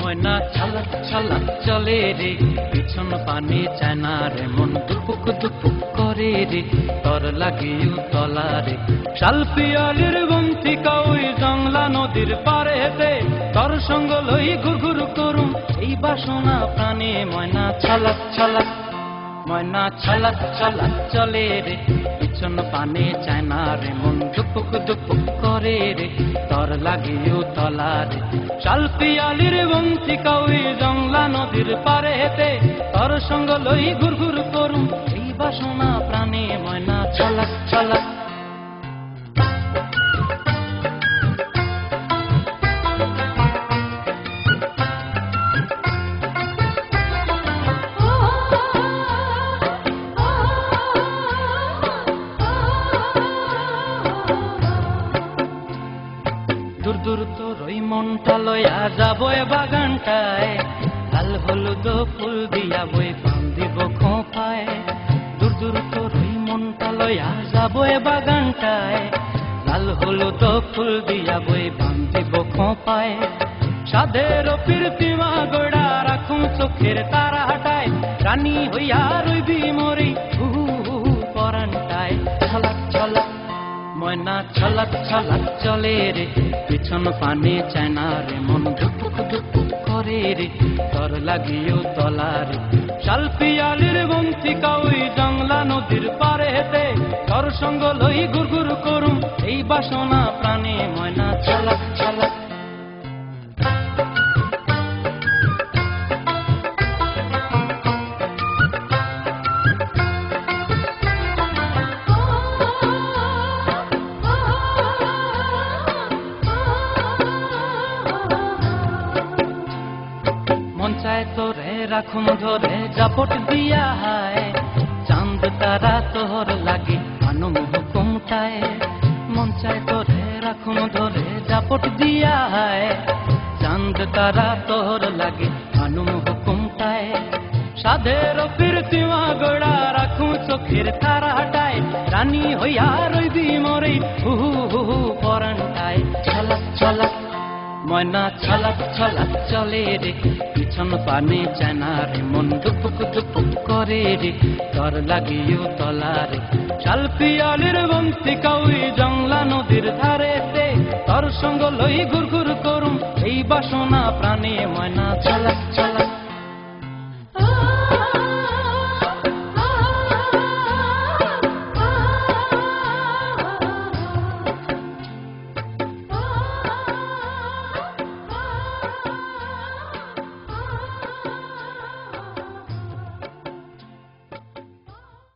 ময়না ছলক ছলক চলে রে, পিছন পানে চায় না রে, মন দুপুক দুপুক করে রে, তর লাগিও তলা রে। শালপিয়ালির বন্তিকা ওই জংলা নদীর পারে হেতে, তর সঙ্গ লই ঘুরঘুর করুম এই বাসনা প্রাণে। ময়না ছলক ছলক, ময়না ছলক ছলক চলে রে, পিছন পানে চায় না রে, মন দুপুক দুপুক করে রে, তর লাগিও তলা রে। শালপিয়ালির বন্তিকা ওই জংলা নদীর পারে হেতে, তর সঙ্গ লই ঘুরঘুর করুম এই বাসনা প্রাণে। ময়না ছলক ছলক। দূর দূর তোর ওই মনটা লয়া যাবো এ বাগানটায়, লাল হলুদ ফুল দিয়া বই পান দিব খোঁপায়। দূর দূর তোর ওই মনটা লয়া যাবো এ বাগানটায়, লাল হলুদ ফুল দিয়া বই পান দিব খোঁপায়। সাধের প্রীতিমা গড়া রাখুন চোখের তারা হাটায়, রানী হইয়া রইবি মরি হু পরানটায়। ছলক ছলক, ময়না ছলক ছলক চলে রে, পিছন পানে চায় না রে, মন দুপুক দুপুক করে রে, তর লাগিও তলা রে। শালপিয়ালির বন্তিকা ওই জংলা নদীর পারে হেতে, তর সঙ্গ লই ঘুরঘুর করুম এই বাসনা প্রাণে। ময়না ছলক ছলক। মন চায় তোরে রাখুম ধরে জাপট দিয়া হায়, চাঁদ তারা তোর লাগে আনুম হুকুমটায়। মন চায় তোরে রাখুম ধরে জাপট দিয়া হায়, চাঁদ তারা তোর লাগে আনুম হুকুমটায়। সাধের প্রীতিমা গড়া রাখুম চোখের তারা হাটায়, রানী হইয়া রইবি মরে হু পরানটায়। ছলক ছলক, ময়না ছলক ছলক চলে রে, পিছন পানে চায় না রে, মন দুপুক দুপুক করে রে, তর লাগিও তলা রে। শালপিয়ালির বন্তিকা ওই জংলা নদীর ধারেতে, তর সঙ্গ লই ঘুরঘুর করুম এই বাসনা প্রাণে। ময়না ছলক ছলক।